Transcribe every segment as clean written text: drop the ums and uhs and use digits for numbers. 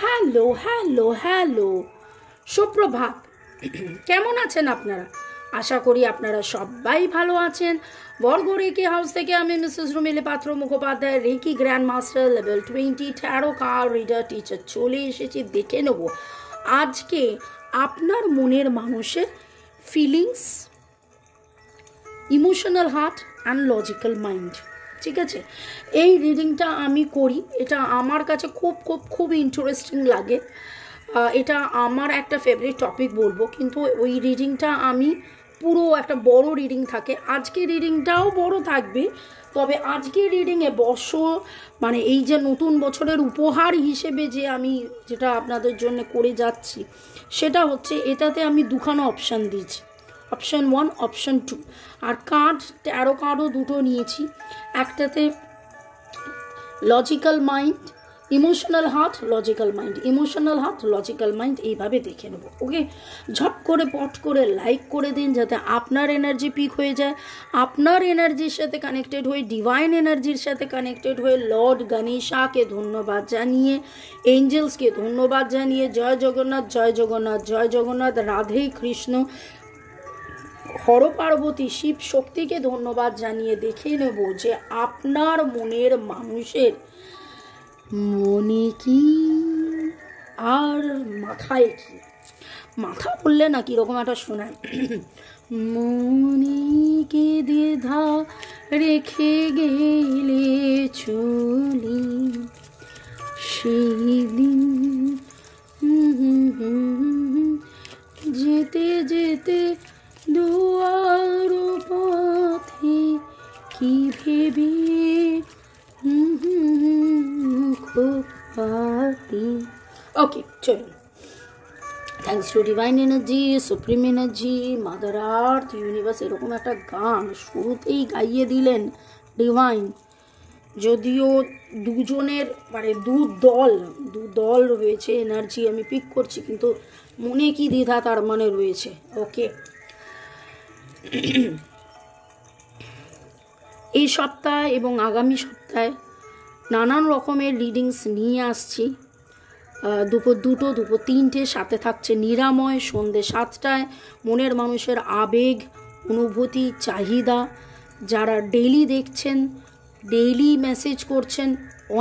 Hello hello hello, সুপ্রভাত। কেমন আছেন আপনারা? আশা করি আপনারা সবাই ভালো আছেন। বর্গ রেকি হাউস থেকে আমি Mrs Rumili Patra Mukhopadhyay, reiki grand master level 20 tarot card reader teacher চলে এসেছি। দেখে নেব আজকে আপনার মনের মানুষের feelings, emotional heart and logical mind. ঠিক আছে, এই রিডিংটা আমি করি, এটা আমার কাছে খুব খুব খুব ইন্টারেস্টিং লাগে। এটা আমার একটা ফেভারিট টপিক বলবো, কিন্তু ওই রিডিংটা আমি পুরো একটা বড় রিডিং থাকে। আজকে রিডিংটাও বড় থাকবে, তবে আজকের রিডিংয়ে মানে এই যে নতুন বছরের উপহার হিসেবে যে আমি যেটা আপনাদের জন্য করে যাচ্ছি, সেটা হচ্ছে এটাতে আমি দুখানা অপশান দিয়েছি, অপশান 1 অপশান 2। আর কার্ড, ট্যারো কার্ডও দুটো নিয়েছি। একটাতে logical mind, emotional heart, logical mind, emotional heart, logical mind, এইভাবে দেখে নেব। ওকে, ঝট করে পট করে লাইক করে দিন, যাতে আপনার এনার্জি পিক হয়ে যায়। আপনার এনার্জির সাথে কানেক্টেড হয়ে, ডিভাইন এনার্জির সাথে কানেক্টেড হয়ে লর্ড গণেশাকে ধন্যবাদ জানিয়ে, এঞ্জেলসকে ধন্যবাদ জানিয়ে, জয় জগন্নাথ, জয় জগন্নাথ, জয় জগন্নাথ, রাধে কৃষ্ণ, হর পার্বতী, শিব শক্তিকে ধন্যবাদ জানিয়ে দেখে নেব যে আপনার মনের মানুষের মনে কি আর মাথায় কি। মাথা বললে না কীরকম একটা শোনায়, মনে কে দ্বিধা রেখে গেলে চলি সেই দিন, যেতে যেতে দুয়ার পথে কি ভেবে ওকে চলুন। Thanks to divine energy, supreme energy, mother earth, universe, এরকম একটা গান শুরুতেই গাইয়ে দিলেন ডিভাইন। যদিও দুজনের মানে দু দল রয়েছে, এনার্জি আমি পিক করছি, কিন্তু মনে কি দ্বিধা তার মানে রয়েছে। ওকে, এই সপ্তাহ এবং আগামী সপ্তাহে নানান রকমের রিডিংস নিয়ে আসছি। দুপুর 2টো, দুপুর 3টে, সাথে থাকছে নিরাময় সন্ধ্যে 7টায়। মনের মানুষের আবেগ, অনুভূতি, চাহিদা, যারা ডেইলি দেখছেন, ডেইলি মেসেজ করছেন,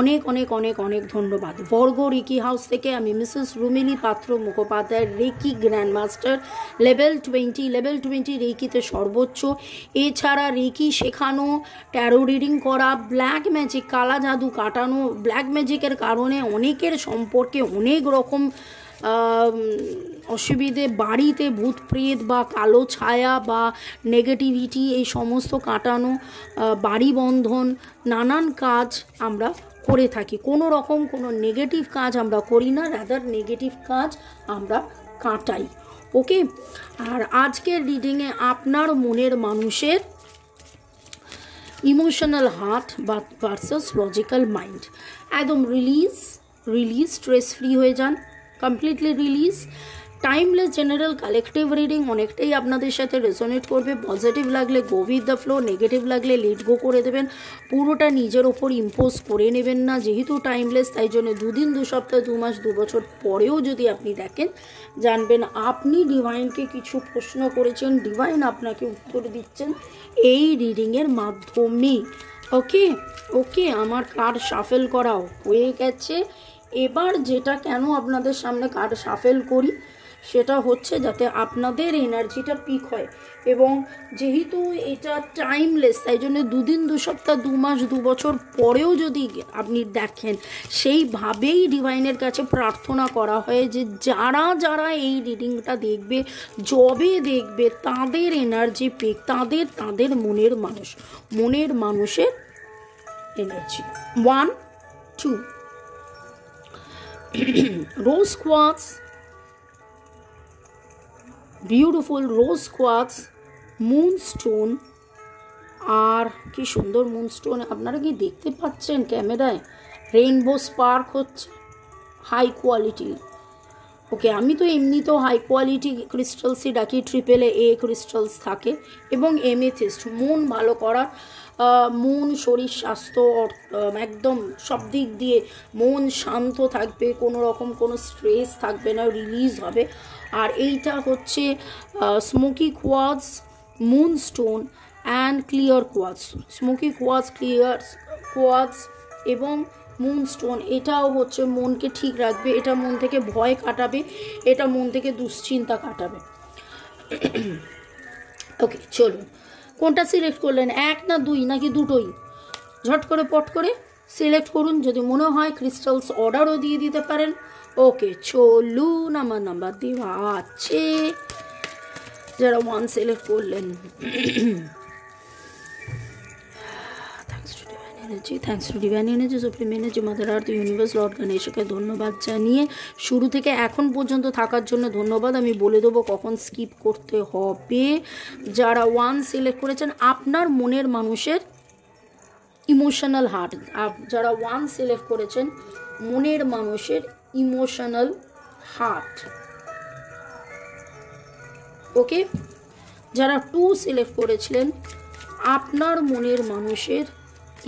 অনেক অনেক অনেক অনেক ধন্যবাদ। বর্গ রেকি হাউস থেকে আমি Mrs Rumili Patra Mukhopadhyay, reiki grand master level 20 রেকিতে সর্বোচ্চ। এছাড়া রেকি শেখানো, ট্যারো রিডিং করা, ব্ল্যাক ম্যাজিক, কালা জাদু কাটানো, ব্ল্যাক ম্যাজিকের কারণে অনেকের সম্পর্কে অনেক রকম অসুবিধে, বাড়িতে ভূত প্রেত বা কালো ছায়া বা নেগেটিভিটি, এই সমস্ত কাটানো, বাড়ি বন্ধন, নানান কাজ আমরা করে থাকি। কোনো রকম কোনো নেগেটিভ কাজ আমরা করি না, রাদার নেগেটিভ কাজ আমরা কাটাই। ওকে, আর আজকের রিডিংয়ে আপনার মনের মানুষের emotional heart versus logical mind. একদম রিলিজ, স্ট্রেস ফ্রি হয়ে যান, completely release. Timeless general collective reading অনেকটাই আপনাদের সাথে রেজোনেট করবে। পজিটিভ লাগলে go with the flow, negative লাগলে লেট গো করে দেবেন। পুরোটা নিজের ওপর ইম্পোজ করে নেবেন না, যেহেতু টাইমলেস, তাই জন্য 2 দিন, 2 সপ্তাহ, 2 মাস, 2 বছর পরেও যদি আপনি দেখেন, জানবেন আপনি ডিভাইনকে কিছু প্রশ্ন করেছেন, ডিভাইন আপনাকে উত্তর দিচ্ছেন এই রিডিংয়ের মাধ্যমে। ওকে, আমার কার্ড শাফেল করাও হয়ে গেছে। এবার যেটা কেন আপনাদের সামনে কার্ড শাফেল করি, সেটা হচ্ছে যাতে আপনাদের এনার্জিটা পিক হয়। এবং যেহেতু এটা টাইমলেস, তাই জন্য 2 দিন, 2 সপ্তাহ, 2 মাস, 2 বছর পরেও যদি আপনি দেখেন, সেইভাবেই ডিভাইনের কাছে প্রার্থনা করা হয় যে যারা এই রিডিংটা দেখবে, যবে দেখবে, তাদের এনার্জি পিক, তাদের মনের মানুষের energy. 1 2 rose quartz, beautiful rose quartz, moonstone, আর কি সুন্দর মুনস্টোন, আপনারা কি দেখতে পাচ্ছেন ক্যামেরায়? রেইনবো স্পার্ক হচ্ছে, হাই কোয়ালিটি ওকে, আমি তো এমনিতেও হাই কোয়ালিটি ক্রিস্টালসই ডাকি, AAA ক্রিস্টালস থাকে, এবং এমেথিস্ট মন ভালো করা, মন শরীর স্বাস্থ্য একদম সব দিক দিয়ে মন শান্ত থাকবে, কোনো রকম কোনো স্ট্রেস থাকবে না, রিলিজ হবে। আর এইটা হচ্ছে smoky quartz, moonstone and clear quartz. Smoky quartz, clear quartz এবং মুনস্টোন, এটাও হচ্ছে মনকে ঠিক রাখবে, এটা মন থেকে ভয় কাটাবে, এটা মন থেকে দুশ্চিন্তা কাটাবে। ওকে, চলুন, কোনটা সিলেক্ট করলেন, 1 না 2 নাকি দুটোই? ঝট করে পট করে সিলেক্ট করুন, যদি মনে হয় ক্রিস্টালস অর্ডারও দিয়ে দিতে পারেন। ওকে, চলুন, আমার নাম্বার দেওয়া আছে, যারা 1 সিলেক্ট করলেন। Thanks to divine energy, supreme energy, mother earth, universe, lord গণেশকে ধন্যবাদ জানিয়ে শুরু থেকে এখন পর্যন্ত থাকার জন্য ধন্যবাদ। আমি বলে দেবো কখন স্কিপ করতে হবে। যারা 1 সিলেক্ট করেছেন, আপনার মনের মানুষের ইমোশনাল হার্ট, যারা 1 সিলেক্ট করেছেন, মনের মানুষের ইমোশনাল হার্ট। ওকে, যারা 2 সিলেক্ট করেছিলেন, আপনার মনের মানুষের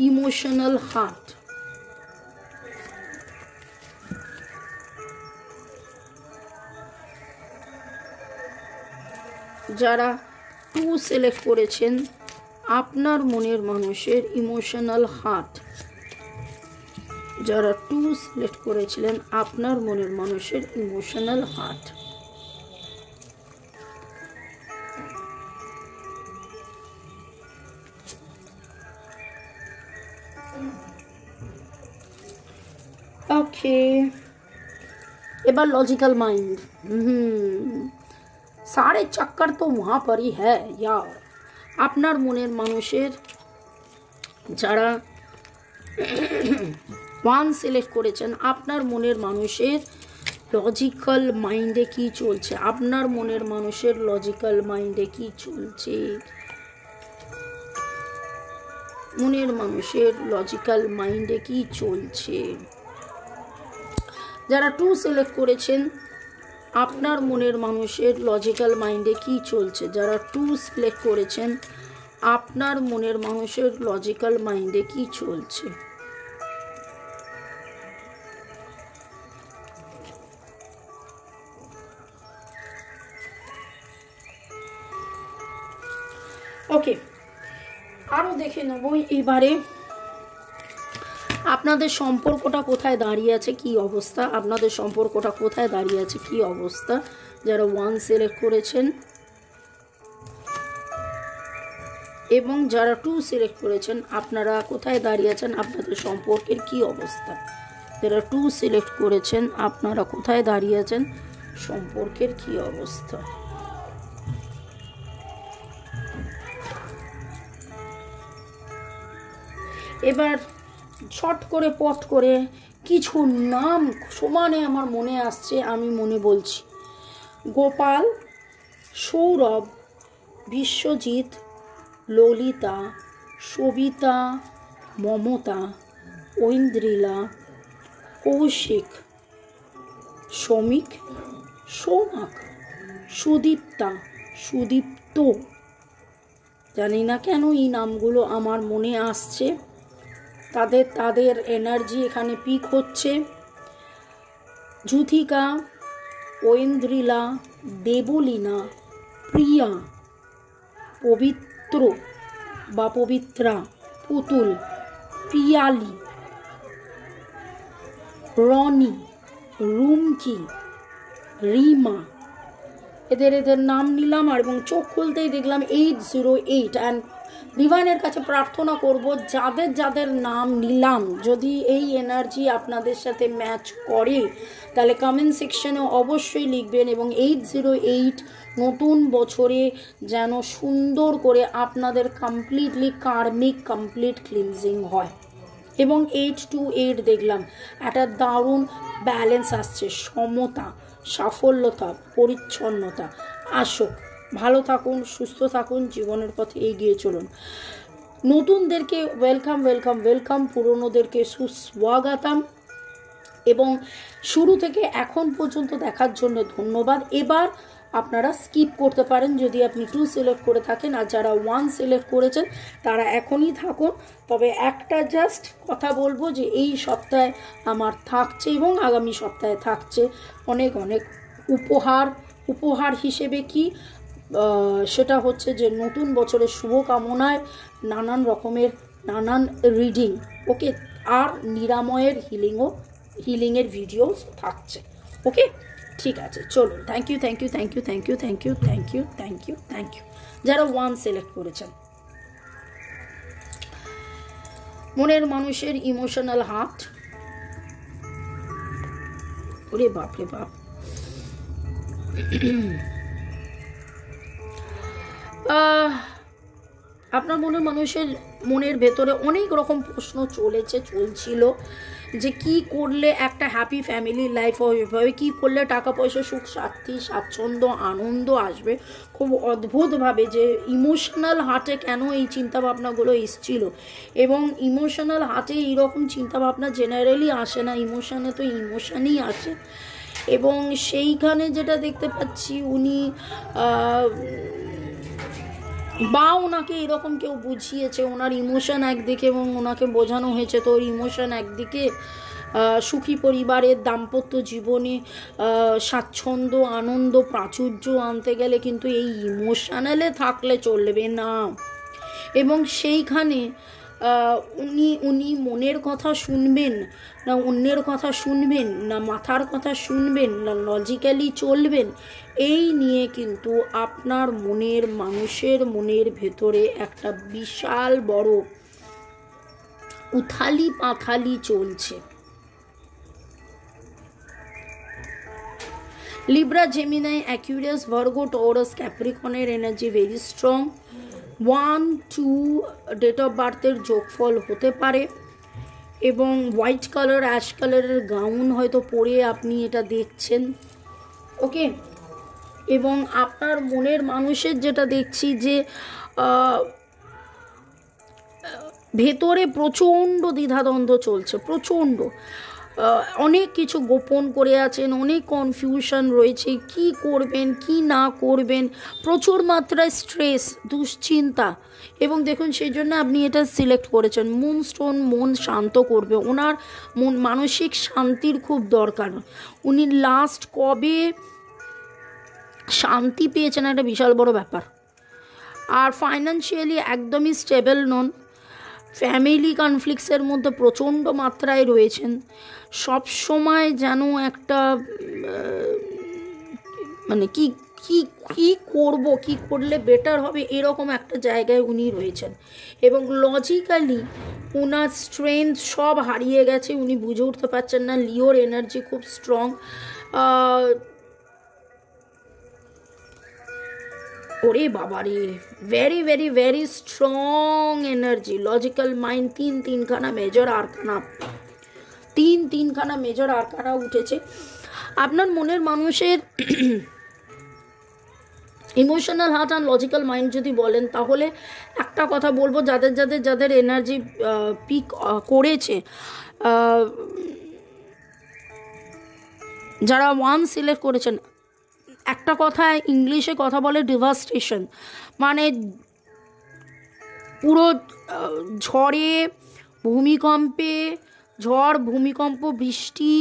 ইমোশনাল হার্ট। যারা 2 সিলেক্ট করেছেন, আপনার মনের মানুষের ইমোশনাল হার্ট। যারা 2 সিলেক্ট করেছিলেন, আপনার মনের মানুষের ইমোশনাল হার্ট। ओके, एबार लॉजिकल माइंड। सारे चक्कर तो वहाँ पर ही है यार। आपनार मनेर मानुषेर जारा 1 सिलेक्ट करेছেন, आपनार मनेर मानुषेर लॉजिकल माइंडे की चलছে, आपनार मनेर मानुषेर लॉजिकल माइंडे की चलছে, মনের মানুষের লজিক্যাল মাইন্ডে কি চলছে। যারা 2 সিলেক্ট করেছেন, আপনার মনের মানুষের লজিক্যাল মাইন্ডে কি চলছে। যারা 2 সিলেক্ট করেছেন, আপনার মনের মানুষের লজিক্যাল মাইন্ডে কি চলছে। ওকে, আরও দেখে নেব এবারে আপনাদের সম্পর্কটা কোথায় দাঁড়িয়ে আছে, কি অবস্থা, আপনাদের সম্পর্কটা কোথায় দাঁড়িয়ে আছে, কি অবস্থা। যারা 1 সিলেক্ট করেছেন এবং যারা 2 সিলেক্ট করেছেন, আপনারা কোথায় দাঁড়িয়ে আছেন, আপনাদের সম্পর্কের কি অবস্থা। যারা 2 সিলেক্ট করেছেন, আপনারা কোথায় দাঁড়িয়ে আছেন, সম্পর্কের কি অবস্থা। এবার ছট করে পট করে কিছু নাম সমানে আমার মনে আসছে, আমি মনে বলছি। গোপাল, সৌরভ, বিশ্বজিৎ, ললিতা, সবিতা, মমতা, ঐন্দ্রিলা, কৌশিক, শ্রমিক, সৌমাক, সুদীপ্তা, সুদীপ্ত। জানি না কেন এই নামগুলো আমার মনে আসছে, তাদের এনার্জি এখানে পিক হচ্ছে। যুথিকা, ঐন্দ্রিলা, দেবলীনা, প্রিয়া, পবিত্র বা পবিত্রা, পুতুল, পিয়ালি, রনি, রুমকি, রিমা, এদের নাম নিলাম। আর এবং চোখ খুলতেই দেখলাম 808। অ্যান্ড ডিভাইনের কাছে প্রার্থনা করব, যাদের যাদের নাম নিলাম, যদি এই এনার্জি আপনাদের সাথে ম্যাচ করে তাহলে কমেন্ট সেকশনে অবশ্যই লিখবেন। এবং 808 নতুন বছরে যেন সুন্দর করে আপনাদের কমপ্লিটলি কার্মিক কমপ্লিট ক্লিনজিং হয়। এবং 828 দেখলাম একটা দারুণ ব্যালেন্স আসছে, সমতা, সাফল্যতা, পরিচ্ছন্নতা আসুক। ভালো থাকুন, সুস্থ থাকুন, জীবনের পথে এগিয়ে চলুন। নতুনদেরকে ওয়েলকাম ওয়েলকাম ওয়েলকাম, পুরনোদেরকে সুস্বাগতম। এবং শুরু থেকে এখন পর্যন্ত দেখার জন্য ধন্যবাদ। এবার আপনারা স্কিপ করতে পারেন যদি আপনি 2 সিলেক্ট করে থাকেন, আর যারা 1 সিলেক্ট করেছেন তারা এখনই থাকুন। তবে একটা জাস্ট কথা বলবো যে এই সপ্তাহে আমার থাকছে এবং আগামী সপ্তাহে থাকছে অনেক অনেক উপহার হিসেবে কি সেটা হচ্ছে যে নতুন বছরের শুভকামনায় নানান রিডিং, ওকে, আর নিরাময়ের হিলিংয়ের ভিডিওস থাকছে। ওকে, ঠিক আছে, চলুন। Thank you. যারা 1 সিলেক্ট করেছেন, মনের মানুষের ইমোশনাল হার্ট। ওরে বাপরে বাপ, আপনার মনের ভেতরে অনেক রকম প্রশ্ন চলছিল যে কি করলে একটা হ্যাপি ফ্যামিলি লাইফ হবে, কি করলে টাকা পয়সা, সুখ শান্তি, স্বাচ্ছন্দ্য, আনন্দ আসবে। খুব অদ্ভুতভাবে যে ইমোশনাল হার্টে কেন এই চিন্তাভাবনাগুলো এসছিল, এবং ইমোশনাল হার্টে এইরকম চিন্তাভাবনা জেনারেলি আসে না, ইমোশনে তো ইমোশনই আসে। এবং সেইখানে যেটা দেখতে পাচ্ছি উনি বা ওনাকে এরকম কেউ বুঝিয়েছে, ওনার ইমোশন একদিকে এবং ওনাকে বোঝানো হয়েছে, তো ওর ইমোশন একদিকে সুখী পরিবারের দাম্পত্য জীবনে স্বাচ্ছন্দ্য, আনন্দ, প্রাচুর্য আনতে গেলে কিন্তু এই ইমোশনালে থাকলে চলবে না। এবং সেইখানে উনি মনের কথা শুনবেন না অন্যের কথা শুনবেন, না মাথার কথা শুনবেন, না লজিক্যালি চলবেন, এই নিয়ে কিন্তু আপনার মানুষের মনের ভেতরে একটা বিশাল বড় উথালি পাথালি চলছে। Libra, Gemini, Aquarius, Virgo, Taurus, ক্যাপ্রিকনের energy very strong. 1, 2 date of বার্থের যোগফল হতে পারে, এবং হোয়াইট কালার, অ্যাশ কালারের গাউন হয়তো পরে আপনি এটা দেখছেন। ওকে, এবং আপনার মনের মানুষের যেটা দেখছি যে ভেতরে প্রচণ্ড দ্বিধাদ্বন্দ্ব চলছে, প্রচণ্ড অনেক কিছু গোপন করে আছেন, অনেক কনফিউশন রয়েছে, কি করবেন কি না করবেন, প্রচুর মাত্রায় স্ট্রেস, দুশ্চিন্তা। এবং দেখুন সেই জন্য আপনি এটা সিলেক্ট করেছেন। মুনস্টোন মন শান্ত করবে, ওনার মানসিক শান্তির খুব দরকার। উনি লাস্ট কবে শান্তি পেয়েছেন একটা বিশাল বড় ব্যাপার। আর ফাইন্যান্সিয়ালি একদমই স্টেবল নন, ফ্যামিলি কনফ্লিক্টসের মধ্যে প্রচণ্ড মাত্রায় রয়েছেন। সব সময় যেন একটা মানে কি কি কি করব, কি করলে বেটার হবে, এরকম একটা জায়গায় উনি রয়েছেন। এবং লজিক্যালি ওনার স্ট্রেংথ সব হারিয়ে গেছে, উনি বুঝে উঠতে পারছেন না। লিওর এনার্জি খুব স্ট্রং, ওরে বাবারে, very very very strong energy. Logical mind, তিনখানা মেজর আরকানা, তিনখানা মেজর আরকানা উঠেছে। আপনার মনের মানুষের ইমোশনাল হার্ট আর লজিক্যাল মাইন্ড যদি বলেন, তাহলে একটা কথা বলবো, যাদের এনার্জি পিক করেছে, যারা 1 সিলেক্ট করেছেন, একটা কথা ইংলিশে কথা বলে ডিভাস্টেশন, মানে পুরো ঝড় ভূমিকম্প বৃষ্টি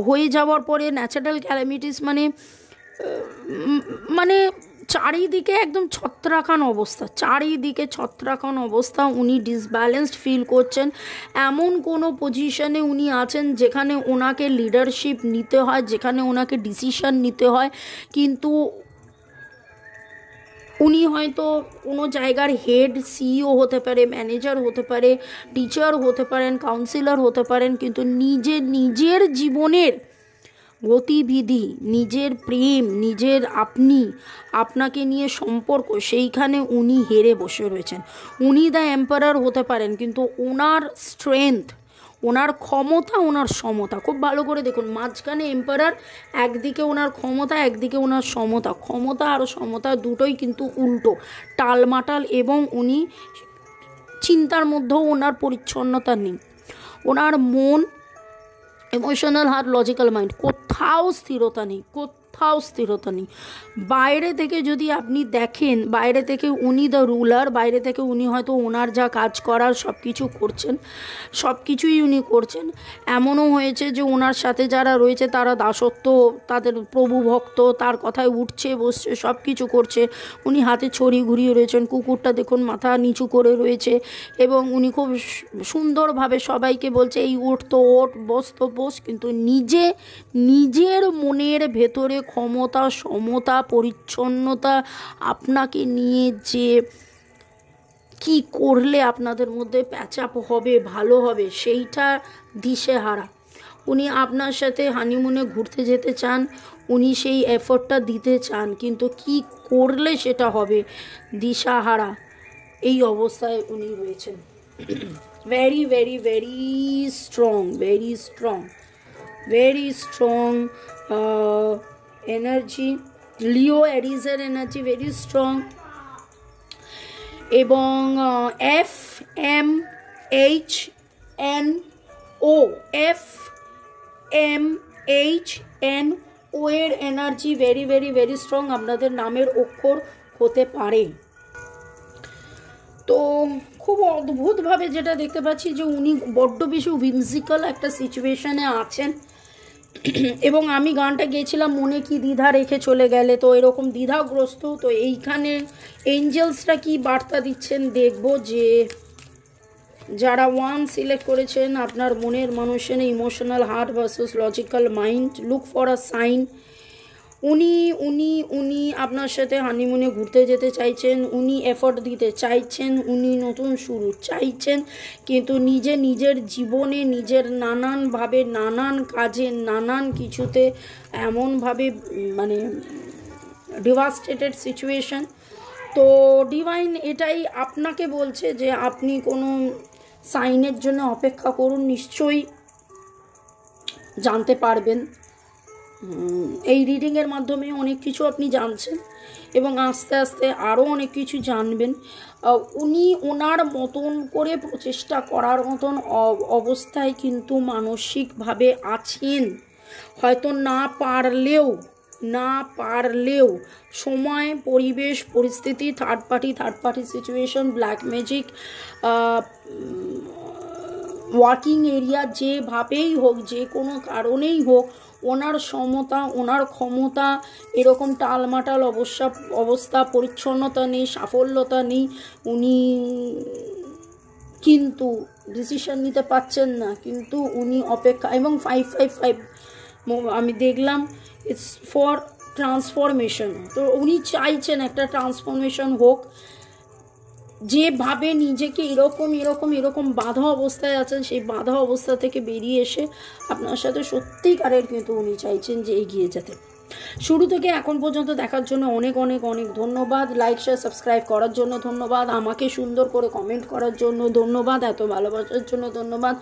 হয়ে যাওয়ার পরে ন্যাচারাল ক্যালামিটিস, মানে চারিদিকে একদম ছত্রাখান অবস্থা, উনি ডিসব্যালেন্সড ফিল করছেন। এমন কোনো পজিশনে উনি আছেন যেখানে ওনাকে লিডারশিপ নিতে হয়, যেখানে ওনাকে ডিসিশন নিতে হয়, কিন্তু উনি হয়তো কোনো জায়গার হেড, সিইও হতে পারে, ম্যানেজার হতে পারে, টিচার হতে পারেন, কাউন্সিলর হতে পারেন, কিন্তু নিজের জীবনের গতিবিধি, নিজের প্রেম, নিজের আপনাকে নিয়ে সম্পর্ক, সেইখানে উনি হেরে বসে রয়েছেন। উনি দ্য এম্পারার হতে পারেন, কিন্তু ওনার স্ট্রেংথ, ওনার ক্ষমতা, ওনার সমতা, খুব ভালো করে দেখুন, মাঝখানে এম্পারার, একদিকে ওনার ক্ষমতা, একদিকে ওনার সমতা। ক্ষমতা আর সমতা দুটোই কিন্তু উল্টো, টালমাটাল, এবং উনি চিন্তার মধ্যেও ওনার পরিচ্ছন্নতা নেই। ওনার মন ইমোশনাল হার্ট, লজিক্যাল মাইন্ড, কোথাও স্থিরতা নেই, কোথাও স্থিরতা নেই। বাইরে থেকে যদি আপনি দেখেন, বাইরে থেকে উনি দ্য রুলার, বাইরে থেকে উনি হয়তো ওনার যা কাজ করার সব কিছু করছেন, সব কিছুই উনি করছেন। এমনও হয়েছে যে ওনার সাথে যারা রয়েছে তারা দাসত্ব, তাদের প্রভু ভক্ত, তার কথায় উঠছে বসছে সব কিছু করছে। উনি হাতে ছড়ি ঘুরিয়ে রয়েছেন, কুকুরটা দেখুন মাথা নিচু করে রয়েছে, এবং উনি খুব সুন্দরভাবে সবাইকে বলছে এই ওঠ তো ওঠ, বস তো বস, কিন্তু নিজের মনের ভেতরে ক্ষমতা, সমতা, পরিচ্ছন্নতা, আপনাকে নিয়ে যে কি করলে আপনাদের মধ্যে প্যাচআপ হবে, ভালো হবে, সেইটা দিশেহারা। উনি আপনার সাথে হানিমুনে ঘুরতে যেতে চান, উনি সেই এফোর্টটা দিতে চান, কিন্তু কি করলে সেটা হবে দিশাহারা, এই অবস্থায় উনি রয়েছেন। Very very very strong, very strong, very strong energy, Leo এরিজের এনার্জি ভেরি স্ট্রং। এবং FMHNO, FMHNO এর energy very very very strong, আপনাদের নামের অক্ষর হতে পারে। তো খুব অদ্ভুতভাবে যেটা দেখতে পাচ্ছি যে উনি বড্ড বেশি উইমজিক্যাল একটা সিচুয়েশানে আছেন, এবং আমি গানটা গেয়েছিলাম মনে কি দ্বিধা রেখে চলে গেলে, তো এরকম দ্বিধাগ্রস্ত। তো এইখানে এঞ্জেলসরা কি বার্তা দিচ্ছেন দেখব, যে যারা 1 সিলেক্ট করেছেন, আপনার মনের মানুষের emotional heart versus logical mind, look for a sign. উনি আপনার সাথে হানিমুনে ঘুরতে যেতে চাইছেন, উনি এফোর্ট দিতে চাইছেন, উনি নতুন শুরু চাইছেন, কিন্তু নিজের জীবনে নিজের নানানভাবে, নানান কাজে, নানান কিছুতে এমনভাবে মানে ডিভাস্টেটেড সিচুয়েশন। তো ডিভাইন এটাই আপনাকে বলছে যে আপনি কোনো সাইনের জন্য অপেক্ষা করুন, নিশ্চয়ই জানতে পারবেন। এই রিডিংয়ের মাধ্যমে অনেক কিছু আপনি জানছেন, এবং আস্তে আস্তে আরও অনেক কিছু জানবেন। উনি ওনার মতন করে প্রচেষ্টা করার মতন অবস্থায় কিন্তু মানসিকভাবে আছেন, হয়তো না পারলেও সময়, পরিবেশ, পরিস্থিতি, third party situation, black magic, working area, যেভাবেই হোক, যে কোনো কারণেই হোক, ওনার সমতা, ওনার ক্ষমতা, এরকম টালমাটাল অবস্থা, পরিচ্ছন্নতা নেই, সাফল্যতা নেই, উনি কিন্তু ডিসিশন নিতে পারছেন না, কিন্তু উনি অপেক্ষা। এবং 555 আমি দেখলাম ইটস ফর ট্রান্সফরমেশন। তো উনি চাইছেন একটা ট্রান্সফরমেশন হোক, যেভাবে নিজেকে এরকম বাধা অবস্থায় আছেন, সেই বাধা অবস্থা থেকে বেরিয়ে এসে আপনার সাথে সত্যিকারের কিন্তু উনি চাইছেন যে এগিয়ে যেতে। শুরু থেকে এখন পর্যন্ত দেখার জন্য অনেক অনেক অনেক ধন্যবাদ। লাইক শেয়ার সাবস্ক্রাইব করার জন্য ধন্যবাদ, আমাকে সুন্দর করে কমেন্ট করার জন্য ধন্যবাদ, এত ভালোবাসার জন্য ধন্যবাদ।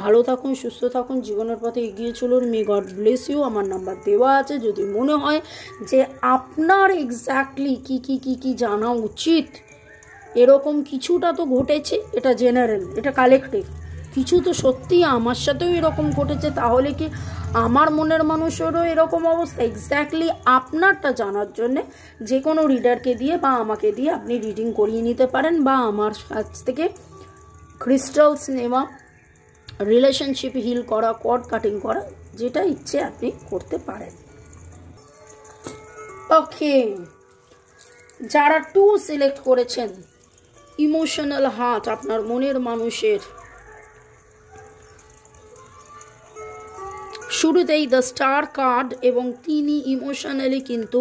ভালো থাকুন, সুস্থ থাকুন, জীবনের পথে এগিয়ে চলুন। May god bless you. আমার নাম্বার দেওয়া আছে, যদি মনে হয় যে আপনার এক্স্যাক্টলি কি জানা উচিত, এরকম কিছুটা তো ঘটেছে, এটা জেনারেল, এটা কালেকটিভ, কিছু তো সত্যি আমার সাথেও এরকম ঘটেছে, তাহলে কি আমার মনের মানুষেরও এরকম অবস্থা? এক্স্যাক্টলি আপনারটা জানার জন্যে যে কোনো রিডারকে দিয়ে বা আমাকে দিয়ে আপনি রিডিং করিয়ে নিতে পারেন, বা আমার কাছ থেকে ক্রিস্টালস নেওয়া, রিলেশনশিপ হিল করা, কর্ড কাটিং করা, যেটা ইচ্ছে আপনি করতে পারেন। ওকে, যারা 2 সিলেক্ট করেছেন, ইমোশনাল হার্ট, আপনার মনের মানুষের, শুরুতেই দ্য স্টার কার্ড, এবং তিনি ইমোশনালি কিন্তু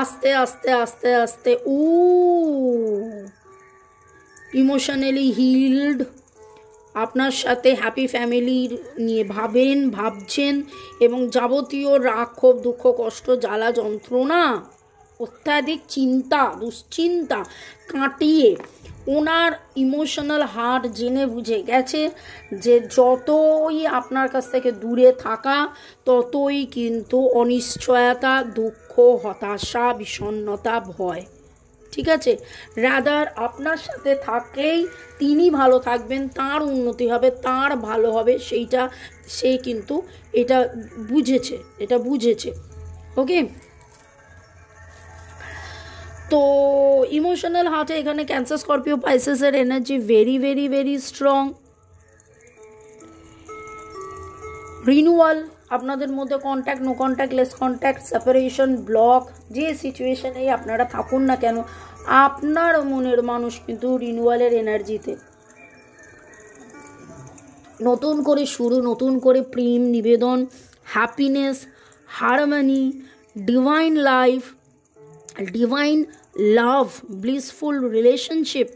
আস্তে আস্তে আস্তে আস্তে ইমোশনালি হিলড, আপনার সাথে হ্যাপি ফ্যামিলির নিয়ে ভাবছেন, এবং যাবতীয় রাগ, ক্ষোভ, দুঃখ, কষ্ট, জ্বালা, যন্ত্রণা, অত্যাধিক চিন্তা, দুশ্চিন্তা কাটিয়ে ওনার ইমোশনাল হার্ট জেনে বুঝে গেছে যে যতই আপনার কাছ থেকে দূরে থাকা, ততই কিন্তু অনিশ্চয়তা, দুঃখ, হতাশা, বিষণ্ণতা, ভয় ঠিক আছে, রাদার আপনার সাথে থাকলেই তিনি ভালো থাকবেন, তার উন্নতি হবে, তার ভালো হবে, সেইটা সে কিন্তু এটা বুঝেছে। ওকে, তো ইমোশনাল হার্টে এখানে ক্যান্সার, স্করপিও, পাইসেসের energy very very very strong. Renewal আপনাদের মধ্যে, contact, no contact, less contact, separation, block, যে সিচুয়েশনেই আপনারা থাকুন না কেন, আপনার মনের মানুষ কিন্তু রিনিউয়ালের এনার্জিতে, নতুন করে শুরু, নতুন করে প্রেম নিবেদন, happiness, harmony, divine life, divine লাভ, ব্লিসফুল রিলেশনশিপ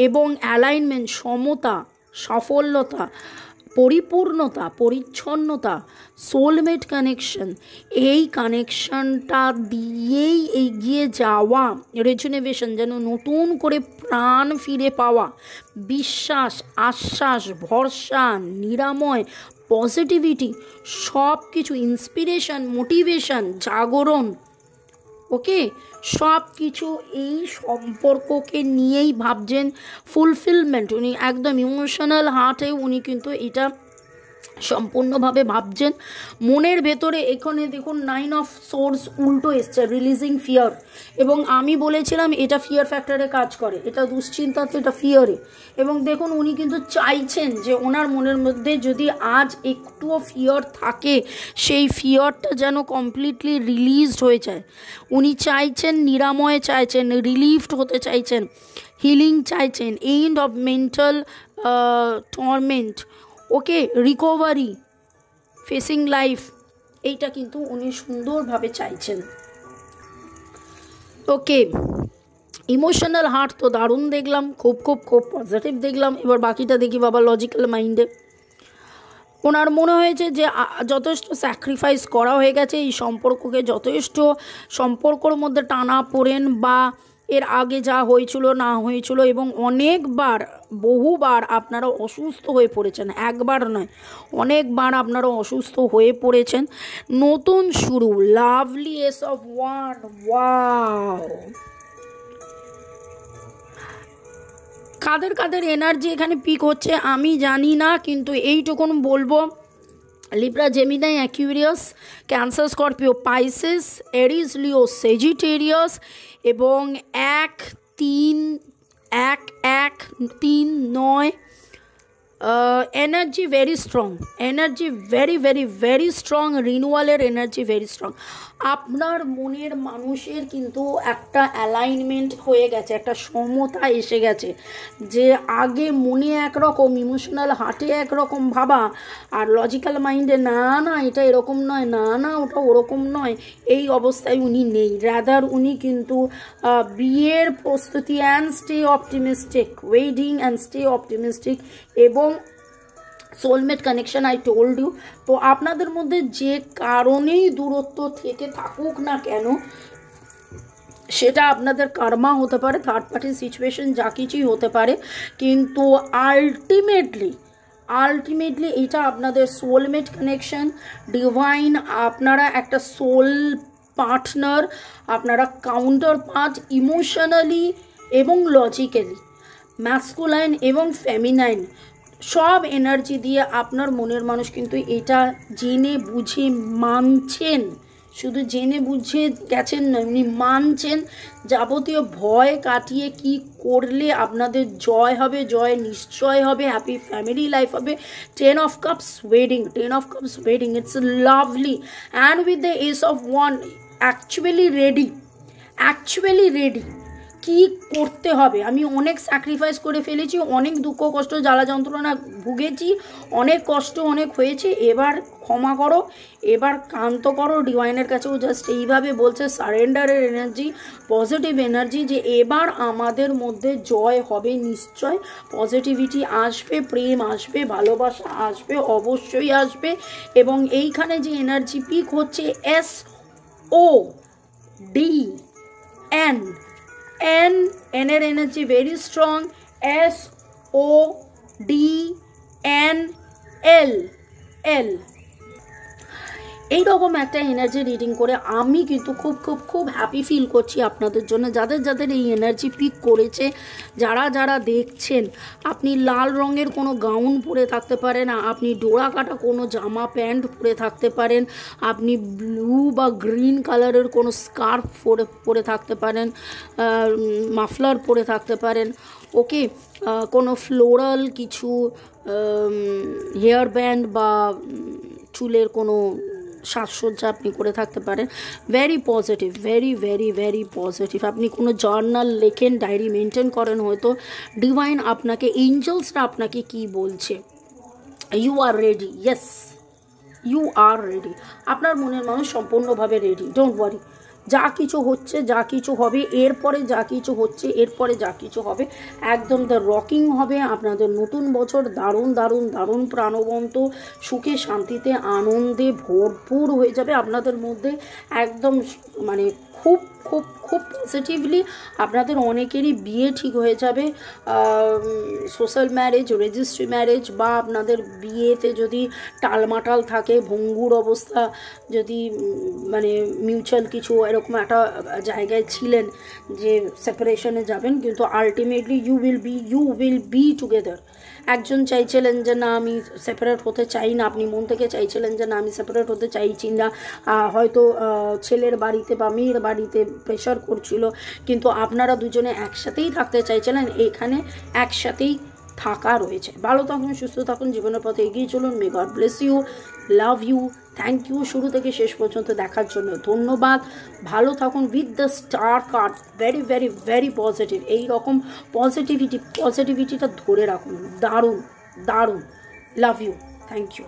এবং অ্যালাইনমেন্ট, সমতা, সাফল্যতা, পরিপূর্ণতা, পরিচ্ছন্নতা, সোলমেট কানেকশন, এই কানেকশনটা দিয়েই এগিয়ে যাওয়া, রেজুনেভেশন, যেন নতুন করে প্রাণ ফিরে পাওয়া, বিশ্বাস, আশ্বাস, ভরসা, নিরাময়, পজিটিভিটি, সব কিছু, ইন্সপিরেশন, মোটিভেশন, জাগরণ। ওকে, সব কিছু এই সম্পর্ককে নিয়েই ভাবছেন, ফুলফিলমেন্ট। উনি একদম ইমোশনাল হার্টে উনি কিন্তু এটা সম্পূর্ণভাবে ভাবছেন মনের ভেতরে। এখানে দেখুন 9 অফ সোর্স উল্টো এসছে, রিলিজিং ফিয়ার, এবং আমি বলেছিলাম এটা ফিয়ার ফ্যাক্টরে কাজ করে, এটা দুশ্চিন্তা, তো এটা ফিয়ারে। এবং দেখুন উনি কিন্তু চাইছেন যে ওনার মনের মধ্যে যদি আজ একটুও ফিয়ার থাকে, সেই ফিয়ারটা যেন কমপ্লিটলি রিলিজড হয়ে যায়। উনি চাইছেন নিরাময়, চাইছেন রিলিফড হতে, চাইছেন হিলিং, চাইছেন end of mental torment. Okay, recovery, facing life, এইটা কিন্তু উনি সুন্দরভাবে চাইছেন। ওকে, ইমোশনাল হার্ট তো দারুণ দেখলাম, খুব খুব খুব পজিটিভ দেখলাম। এবার বাকিটা দেখি বাবা লজিক্যাল মাইন্ডে। ওনার মনে হয়েছে যে যথেষ্ট স্যাক্রিফাইস করা হয়ে গেছে এই সম্পর্ককে, যথেষ্ট সম্পর্কর মধ্যে টানা পড়েন বা এর আগে যা হয়েছিল না হয়েছিল, এবং অনেকবার, বহুবার আপনারা অসুস্থ হয়ে পড়েছেন, একবার নয় অনেকবার আপনারা অসুস্থ হয়ে পড়েছেন। নতুন শুরু, lovely ace of one, wow. কাদের কাদের এনার্জি এখানে পিক হচ্ছে আমি জানি না, কিন্তু এইটুকুন বলবো, Libra, Gemini, Aquarius, Cancer, Scorpio, Pisces, Aries, Leo, Sagittarius এবং 1-3-9 energy very strong, energy very very very strong, রিনিউয়ালের এনার্জি ভেরি স্ট্রং। আপনার মনের মানুষের কিন্তু একটা অ্যালাইনমেন্ট হয়ে গেছে, একটা সমতা এসে গেছে, যে আগে মনে একরকম, ইমোশনাল হার্টে একরকম ভাবা, আর লজিক্যাল মাইন্ডে না না এটা এরকম নয়, না না ওটা ওরকম নয়, এই অবস্থায় উনি নেই। রাদার উনি কিন্তু বিয়ের প্রস্তুতি, and stay optimistic, wedding and stay optimistic, এবং soulmate connection, I told you. তো আপনাদের মধ্যে যে কারণেই দূরত্ব থেকে থাকুক না কেন, সেটা আপনাদের কার্মা হতে পারে, থার্ড পার্টি সিচুয়েশন, যা কিছুই হতে পারে, কিন্তু আলটিমেটলি এটা আপনাদের সোলমেট কানেকশন, ডিভাইন, আপনারা একটা সোল পার্টনার, আপনারা কাউন্টার পার্ট, ইমোশনালি এবং লজিক্যালি, ম্যাসকুলাইন এবং ফেমিনাইন, সব এনার্জি দিয়ে আপনার মনের মানুষ কিন্তু এটা জেনে বুঝে মানছেন, শুধু জেনে বুঝে গেছেন না, উনি মানছেন। যাবতীয় ভয় কাটিয়ে কি করলে আপনাদের জয় হবে, জয় নিশ্চয় হবে, হ্যাপি ফ্যামিলি লাইফ হবে। 10 of Cups wedding, 10 of Cups wedding, it's lovely, and with the Ace of Wands, actually ready কি করতে হবে। আমি অনেক স্যাক্রিফাইস করে ফেলেছি, অনেক দুঃখ কষ্ট জ্বালা যন্ত্রণা ভুগেছি, অনেক কষ্ট অনেক হয়েছে, এবার ক্ষমা করো, এবার ক্ষান্ত করো। ডিভাইনের কাছেও জাস্ট এইভাবে বলছে, সারেন্ডারের এনার্জি, পজিটিভ এনার্জি, যে এবার আমাদের মধ্যে জয় হবে নিশ্চয়, পজিটিভিটি আসবে, প্রেম আসবে, ভালোবাসা আসবে, অবশ্যই আসবে। এবং এইখানে যে এনার্জি পিক হচ্ছে SODN, এর এনার্জি ভেরি স্ট্রং, SODNL। এইরকম একটা এনার্জি রিডিং করে আমি কিন্তু খুব খুব খুব হ্যাপি ফিল করছি আপনাদের জন্য, যাদের যাদের এই এনার্জি পিক করেছে। যারা যারা দেখছেন, আপনি লাল রঙের কোনো গাউন পরে থাকতে পারেন, আপনি ডোরা কাটা কোনো জামা প্যান্ট পরে থাকতে পারেন, আপনি ব্লু বা গ্রিন কালারের কোনো স্কার্ফ পরে থাকতে পারেন, মাফলার পরে থাকতে পারেন, ওকে, কোনো ফ্লোরাল কিছু হেয়ার ব্যান্ড বা চুলের কোনো সাজসজ্জা আপনি করে থাকতে পারেন। Very positive, very very very positive. আপনি কোনো জার্নাল লেখেন, ডায়েরি মেনটেন করেন, হয়তো ডিভাইন আপনাকে, এঞ্জেলসরা আপনাকে কি বলছে, you are ready, yes you are ready. আপনার মনের মানুষ সম্পূর্ণভাবে রেডি, ডোন্ট ওয়ারি। যা কিছু হচ্ছে, যা কিছু হবে, এরপরে যা কিছু হচ্ছে, এরপরে যা কিছু হবে, একদম দ্য রকিং হবে। আপনাদের নতুন বছর দারুণ দারুণ দারুণ প্রাণবন্ত, সুখে শান্তিতে আনন্দে ভরপুর হয়ে যাবে আপনাদের মধ্যে। একদম মানে খুব খুব খুব পজিটিভলি আপনাদের অনেকেরই বিয়ে ঠিক হয়ে যাবে। সোশ্যাল ম্যারেজ, রেজিস্ট্রি ম্যারেজ, বা আপনাদের বিয়েতে যদি টালমাটাল থাকে, ভঙ্গুর অবস্থা, যদি মানে মিউচুয়াল কিছু এরকম একটা জায়গায় ছিলেন যে সেপারেশনে যাবেন, কিন্তু ultimately you will be together. একজন চাইছিলেন যে না আমি সেপারেট হতে চাই না, আপনি মন থেকে চাইছিলেন যে না আমি সেপারেট হতে চাইছি না, হয়তো ছেলের বাড়িতে বা মেয়ের বাড়িতে প্রেশার করছিল, কিন্তু আপনারা দুজনে একসাথেই থাকতে চাইছিলেন, এখানে একসাথেই থাকা রয়েছে। ভালো থাকুন, সুস্থ থাকুন, জীবনের পথে এগিয়ে চলুন। May god bless you, love you, thank you শুরু থেকে শেষ পর্যন্ত দেখার জন্য ধন্যবাদ। ভালো থাকুন with the star card, very very very positive. এই রকম পজিটিভিটিটা ধরে রাখুন, দারুণ দারুণ। Love you, thank you.